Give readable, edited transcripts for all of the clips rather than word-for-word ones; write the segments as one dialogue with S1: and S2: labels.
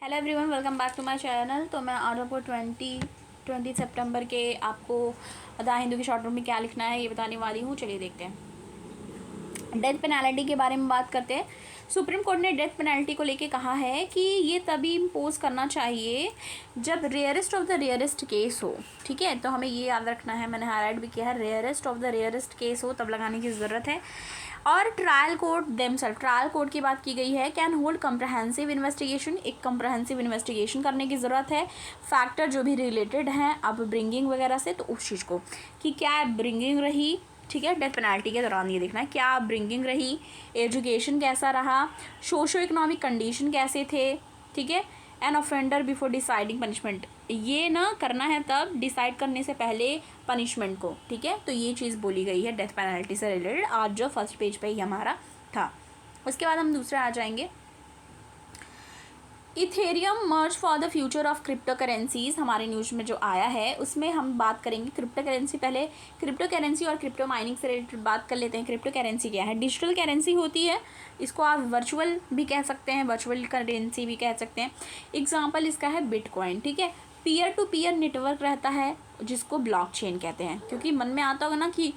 S1: Hello everyone, welcome back to my channel. तो मैं आज आपको 20 सितंबर के आपको द हिंदू की शॉर्ट नोट में क्या लिखना है ये बताने वाली हूँ। चलिए देखते हैं। डेथ पेनल्टी के बारे में बात करते हैं। सुप्रीम कोर्ट ने डेथ पेनल्टी को लेके कहा है कि ये तभी इम्पोज करना चाहिए जब rarest of the rarest case हो। ठीक है, तो हमें ये याद रखना है, मैंने हाईलाइट भी किया है, rarest of the rarest case हो तब लगाने की ज़रूरत है। और trial court themselves, trial court की बात की गई है, कैन होल्ड कंप्रहेंसिव इन्वेस्टिगेशन, एक कंप्रहेंसिव इन्वेस्टिगेशन करने की ज़रूरत है। फैक्टर जो भी रिलेटेड हैं अब ब्रिंगिंग वगैरह से, तो उस चीज़ को कि क्या ब्रिंगिंग रही, ठीक है, डेथ पेनल्टी के दौरान ये देखना है क्या ब्रिंगिंग रही, एजुकेशन कैसा रहा, सोशो इकोनॉमिक कंडीशन कैसे थे, ठीक है, an offender before deciding punishment, ये ना करना है तब डिसाइड करने से पहले पनिशमेंट को। ठीक है, तो ये चीज़ बोली गई है डेथ पेनल्टी से रिलेटेड, आज जो फर्स्ट पेज पे ही हमारा था। उसके बाद हम दूसरे आ जाएंगे। Ethereum merge for the future of crypto currencies, हमारे न्यूज़ में जो आया है उसमें हम बात करेंगे क्रिप्टो करेंसी। पहले क्रिप्टो करेंसी और क्रिप्टो माइनिंग से रिलेटेड बात कर लेते हैं। क्रिप्टो करेंसी क्या है? डिजिटल करेंसी होती है, इसको आप वर्चुअल भी कह सकते हैं, वर्चुअल करेंसी भी कह सकते हैं। एग्जाम्पल इसका है बिटकॉइन। ठीक है, पीयर टू पीयर नेटवर्क रहता है जिसको ब्लॉकचेन कहते हैं, क्योंकि मन में आता होगा ना कि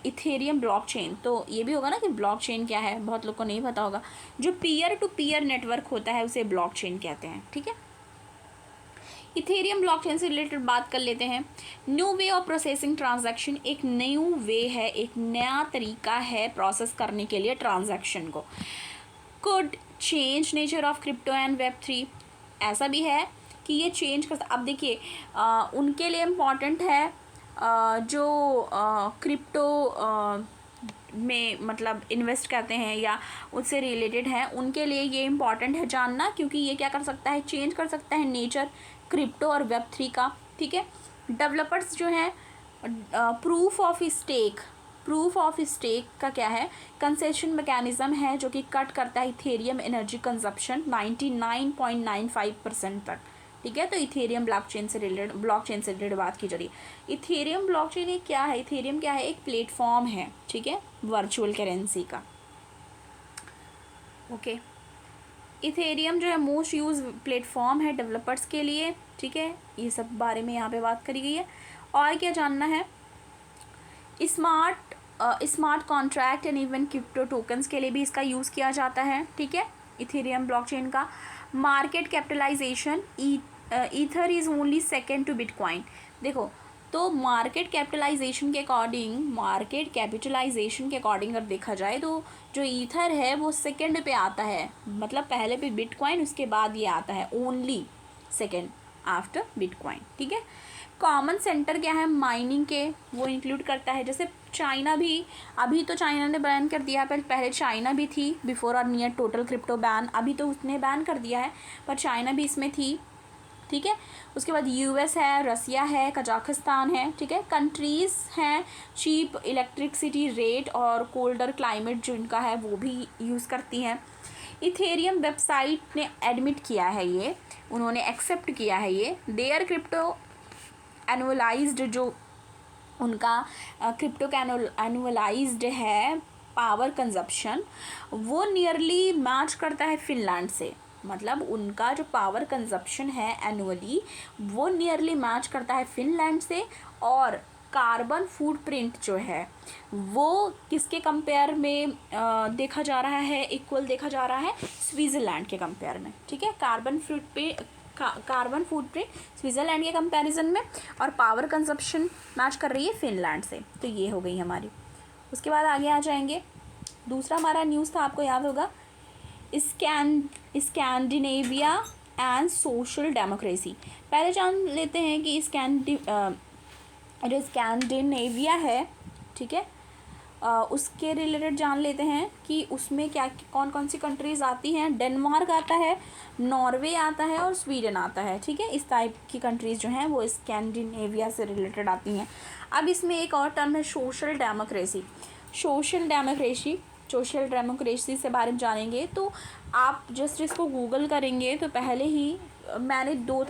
S1: इथेरियम ब्लॉकचेन, तो ये भी होगा ना कि ब्लॉकचेन क्या है, बहुत लोग को नहीं पता होगा। जो पीयर टू पीयर नेटवर्क होता है उसे ब्लॉकचेन कहते हैं। ठीक है, इथेरियम ब्लॉकचेन से रिलेटेड बात कर लेते हैं। New way of processing transaction, एक न्यू वे है, एक नया तरीका है प्रोसेस करने के लिए ट्रांजैक्शन को। Could change nature of crypto and Web3, ऐसा भी है कि ये चेंज कर, अब देखिए उनके लिए इम्पॉर्टेंट है जो क्रिप्टो में मतलब इन्वेस्ट करते हैं या उससे रिलेटेड है, उनके लिए ये इम्पॉर्टेंट है जानना, क्योंकि ये क्या कर सकता है, चेंज कर सकता है नेचर क्रिप्टो और वेब3 का। ठीक है, डेवलपर्स जो हैं proof of stake, proof of stake का क्या है, कंसेशन मैकेनिज्म है जो कि कट करता है इथेरियम एनर्जी कंजप्शन 99.95% तक। ठीक है, तो इथेरियम ब्लॉकचेन से रिलेटेड बात की जा रही है। इथेरियम ब्लॉकचेन एक क्या है, इथेरियम क्या है, एक प्लेटफॉर्म है, ठीक है, वर्चुअल करेंसी का। ओके, इथेरियम जो है मोस्ट यूज प्लेटफॉर्म है डेवलपर्स के लिए। ठीक है, ये सब बारे में यहाँ पे बात करी गई है। और क्या जानना है, smart contract and even crypto tokens के लिए भी इसका यूज़ किया जाता है। ठीक है, इथेरियम ब्लॉकचेन का। Market capitalisation, ether is only second to Bitcoin. देखो, तो मार्केट कैपिटलाइजेशन के अकॉर्डिंग अगर देखा जाए तो जो ईथर है वो सेकेंड पे आता है, मतलब पहले पे बिटकॉइन, उसके बाद ये आता है ओनली सेकेंड आफ्टर बिटकॉइन। ठीक है, कॉमन सेंटर क्या है माइनिंग के, वो इंक्लूड करता है। जैसे चाइना भी, अभी तो चाइना ने बैन कर दिया है, पहले चाइना भी थी बिफोर और नियर टोटल क्रिप्टो बैन, अभी तो उसने बैन कर दिया है, पर चाइना भी इसमें थी। ठीक है, उसके बाद यूएस है, रसिया है, कजाकिस्तान है। ठीक है, कंट्रीज़ हैं चीप इलेक्ट्रिसिटी रेट और कोल्डर क्लाइमेट जो इनका है वो भी यूज़ करती हैं। इथेरियम वेबसाइट ने एडमिट किया है, ये उन्होंने एक्सेप्ट किया है ये देयर क्रिप्टो एनुअलाइज्ड, जो उनका क्रिप्टो का एनुअलाइज्ड है पावर कंजप्शन, वो नियरली मैच करता है फिनलैंड से। मतलब उनका जो पावर कंजप्शन है एनुअली वो नियरली मैच करता है फिनलैंड से। और कार्बन फुटप्रिंट जो है वो किसके कंपेयर में देखा जा रहा है, इक्वल देखा जा रहा है स्विट्ज़रलैंड के कंपेयर में। ठीक है, कार्बन फुटप्रिंट स्विट्ज़रलैंड के कंपैरिजन में, और पावर कंजप्शन मैच कर रही है फिनलैंड से। तो ये हो गई हमारी। उसके बाद आगे आ जाएंगे। दूसरा हमारा न्यूज़ था, आपको याद होगा, स्कैंडिनेविया एंड सोशल डेमोक्रेसी। पहले जान लेते हैं कि जो स्कैंडिनेविया है, ठीक है, उसके रिलेटेड जान लेते हैं कि उसमें क्या कौन कौन सी कंट्रीज़ आती हैं। डेनमार्क आता है, नॉर्वे आता है और स्वीडन आता है। ठीक है, इस टाइप की कंट्रीज़ जो हैं वो स्कैंडिनेविया से रिलेटेड आती हैं। अब इसमें एक और टर्म है सोशल डेमोक्रेसी। सोशल डेमोक्रेसी से बारे में जानेंगे तो आप जस्ट इसको गूगल करेंगे तो पहले ही मैंने दो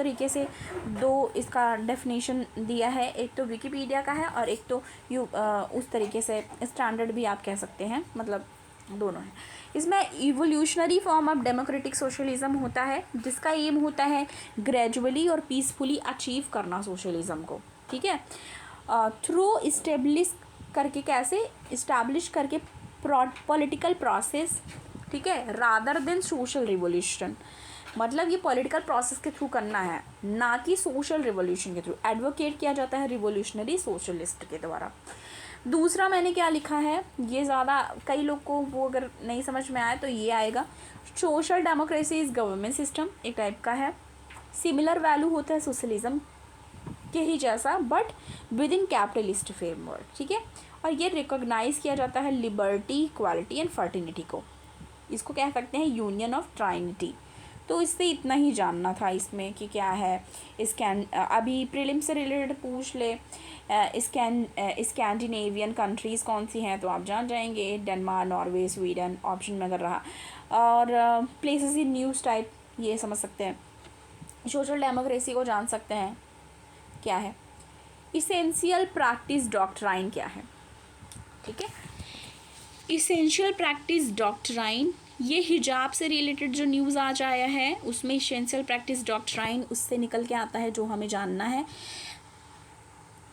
S1: इसका डेफिनेशन दिया है, एक तो विकिपीडिया का है और एक तो उस तरीके से स्टैंडर्ड भी आप कह सकते हैं, मतलब दोनों हैं। इसमें evolutionary form of democratic socialism होता है, जिसका एम होता है ग्रेजुअली और पीसफुली अचीव करना सोशलिज्म को, ठीक है, थ्रू इस्टेब्लिश करके, कैसे इस्टेब्लिश करके पॉलिटिकल प्रोसेस, ठीक है, रादर देन सोशल रिवोल्यूशन। मतलब ये पॉलिटिकल प्रोसेस के थ्रू करना है, ना कि सोशल रिवोल्यूशन के थ्रू। एडवोकेट किया जाता है रिवोल्यूशनरी सोशलिस्ट के द्वारा। दूसरा मैंने क्या लिखा है, ये ज़्यादा कई लोग को वो अगर नहीं समझ में आए तो ये आएगा, social democracy is government system, एक टाइप का है। सिमिलर वैल्यू होता है सोशलिज्म के ही जैसा, but with in capitalist framework, ठीक है। और ये रिकॉग्नाइज किया जाता है लिबर्टी, इक्वालिटी एंड फर्टिनिटी को। इसको कह सकते हैं यूनियन ऑफ ट्राइनिटी। तो इससे इतना ही जानना था इसमें कि क्या है। अभी प्रीलिम से रिलेटेड पूछ ले, स्कैंडिनेवियन कंट्रीज़ कौन सी हैं तो आप जान जाएंगे, डेनमार्क, नॉर्वे, स्वीडन ऑप्शन में अगर रहा। और प्लेसेस इन न्यूज़ टाइप ये समझ सकते हैं। सोशल डेमोक्रेसी को जान सकते हैं क्या है। इसेंशियल प्रैक्टिस डॉक्ट्राइन क्या है, ठीक है। इसेंशियल प्रैक्टिस डॉक्ट्राइन, ये हिजाब से रिलेटेड जो न्यूज़ आज आया है उसमें इसेंशियल प्रैक्टिस डॉक्ट्राइन उससे निकल के आता है, जो हमें जानना है।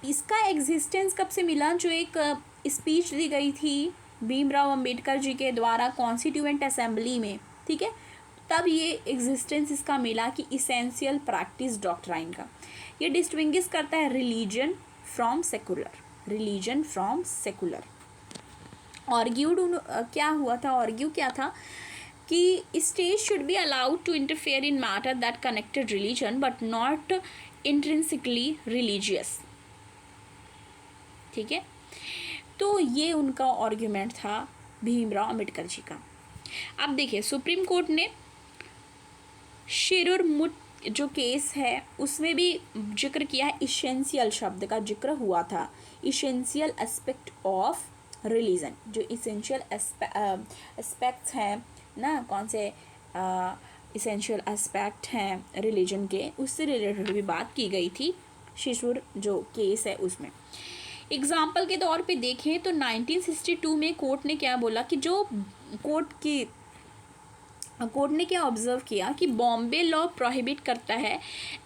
S1: इसका एग्जिस्टेंस कब से मिला, जो एक स्पीच दी गई थी भीमराव अंबेडकर जी के द्वारा कॉन्स्टिट्यूएंट असेंबली में, ठीक है, तब ये एग्जिस्टेंस इसका मिला कि इसेंशियल प्रैक्टिस डॉक्ट्राइन का। ये डिस्टिंग्विश करता है religion from secular, religion from secular. Argued क्या हुआ था, आर्ग्यू क्या था कि state should be allowed to interfere in matter that connected religion but not intrinsically religious, ठीक है। तो ये उनका आर्ग्यूमेंट था भीमराव अंबेडकर जी का। अब देखिए सुप्रीम कोर्ट ने शिरूर मुट जो केस है उसमें भी जिक्र किया है, इसेंशियल शब्द का जिक्र हुआ था, इसेंशियल एस्पेक्ट ऑफ रिलीजन। जो इसेंशियल एस्पेक्ट्स हैं ना, कौन से इसेंशियल एस्पेक्ट हैं रिलीजन के, उससे रिलेटेड भी बात की गई थी शिशुर जो केस है उसमें। एग्जाम्पल के तौर पे देखें तो 1962 में कोर्ट ने क्या बोला कि जो कोर्ट ने क्या ऑब्जर्व किया कि बॉम्बे लॉ प्रोहिबिट करता है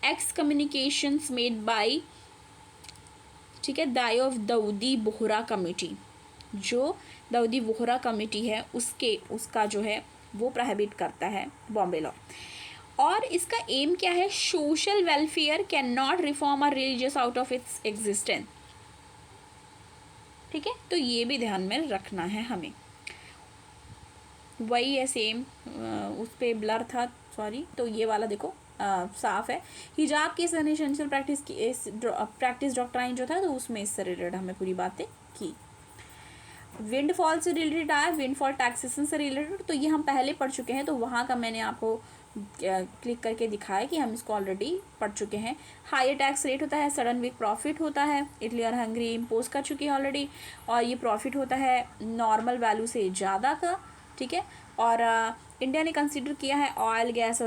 S1: एक्स कम्युनिकेशंस मेड बाय, ठीक है, दाई ऑफ दाऊदी बोहरा कमेटी। जो दाऊदी बोहरा कमेटी है उसका जो है वो प्रोहिबिट करता है बॉम्बे लॉ। और इसका एम क्या है, social welfare can not reform a religious out of its existence, ठीक है। तो ये भी ध्यान में रखना है हमें। वही है सेम, उस पर ब्लर था, सॉरी। तो ये वाला देखो साफ है। हिजाब के एसेंशियल प्रैक्टिस डॉक्ट्राइन जो था तो उसमें इससे रिलेटेड हमें पूरी बातें की। विंडफॉल से रिलेटेड आया, विंडफॉल टैक्सेशन से रिलेटेड, तो ये हम पहले पढ़ चुके हैं, तो वहाँ का मैंने आपको क्लिक करके दिखाया कि हम इसको ऑलरेडी पढ़ चुके हैं। हायर टैक्स रेट होता है, सडन विक प्रॉफिट होता है, इटली और हंगरी इम्पोज कर चुकी है ऑलरेडी, और ये प्रॉफिट होता है नॉर्मल वैल्यू से ज़्यादा का, ठीक है। और इंडिया ने कंसिडर किया है ऑयल गैस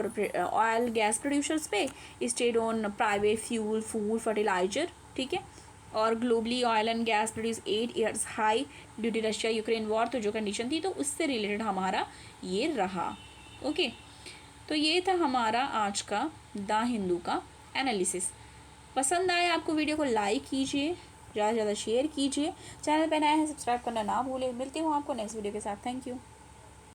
S1: प्रोड्यूसर्स पे stayed on private fuel, food, fertiliser, ठीक है। और globally oil and gas produce 8 years high due to Russia Ukraine war, तो जो कंडीशन थी तो उससे रिलेटेड हमारा ये रहा। ओके, तो ये था हमारा आज का द हिंदू का एनालिसिस। पसंद आया आपको वीडियो को लाइक कीजिए, ज़्यादा से ज़्यादा शेयर कीजिए, चैनल पर नया है सब्सक्राइब करना ना भूलें। मिलती हूँ आपको नेक्स्ट वीडियो के साथ। Thank you.